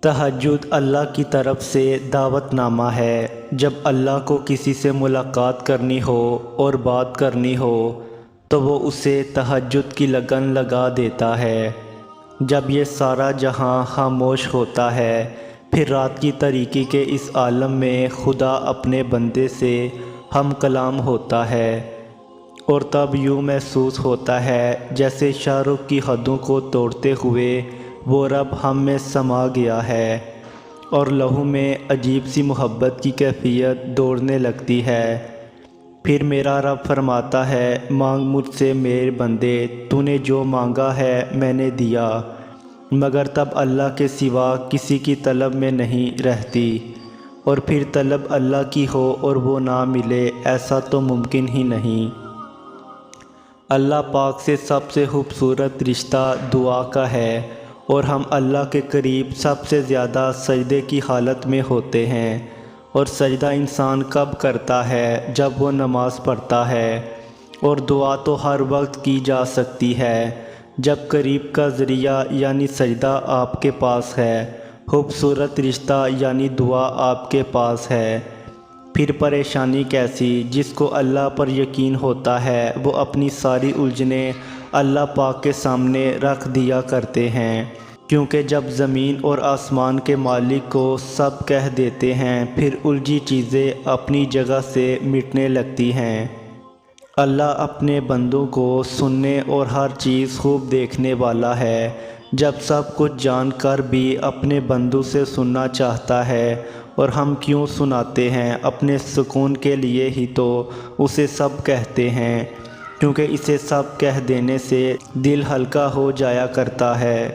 تہجد اللہ کی طرف سے دعوت نامہ ہے۔ جب اللہ کو کسی سے ملاقات کرنی ہو اور بات کرنی ہو تو وہ اسے تہجد کی لگن لگا دیتا ہے۔ جب یہ سارا جہاں خاموش ہوتا ہے پھر رات کی تاریکی کے اس عالم میں خدا اپنے بندے سے ہم کلام ہوتا ہے، اور تب یوں محسوس ہوتا ہے جیسے شاہ رخ کی حدوں کو توڑتے ہوئے وہ رب ہم میں سما گیا ہے، اور لہو میں عجیب سی محبت کی کیفیت دوڑنے لگتی ہے۔ پھر میرا رب فرماتا ہے، مانگ مجھ سے میرے بندے، تو نے جو مانگا ہے میں نے دیا، مگر تب اللہ کے سوا کسی کی طلب میں نہیں رہتی، اور پھر طلب اللہ کی ہو اور وہ نہ ملے، ایسا تو ممکن ہی نہیں۔ اللہ پاک سے سب سے خوبصورت رشتہ دعا کا ہے، اور ہم اللہ کے قریب سب سے زیادہ سجدے کی حالت میں ہوتے ہیں، اور سجدہ انسان کب کرتا ہے؟ جب وہ نماز پڑھتا ہے، اور دعا تو ہر وقت کی جا سکتی ہے جب قریب کا ذریعہ یعنی سجدہ آپ کے پاس ہے، خوبصورت رشتہ یعنی دعا آپ کے پاس ہے۔ پھر پریشانی کیسی؟ جس کو اللہ پر یقین ہوتا ہے وہ اپنی ساری الجھنیں اللہ پاک کے سامنے رکھ دیا کرتے ہیں، کیونکہ جب زمین اور آسمان کے مالک کو سب کہہ دیتے ہیں پھر الجھی چیزیں اپنی جگہ سے مٹنے لگتی ہیں۔ اللہ اپنے بندوں کو سننے اور ہر چیز خوب دیکھنے والا ہے۔ جب سب کچھ جان کر بھی اپنے بندوں سے سننا چاہتا ہے، اور ہم کیوں سناتے ہیں؟ اپنے سکون کے لیے ہی تو اسے سب کہتے ہیں، کیونکہ اسے سب کہہ دینے سے دل ہلکا ہو جایا کرتا ہے۔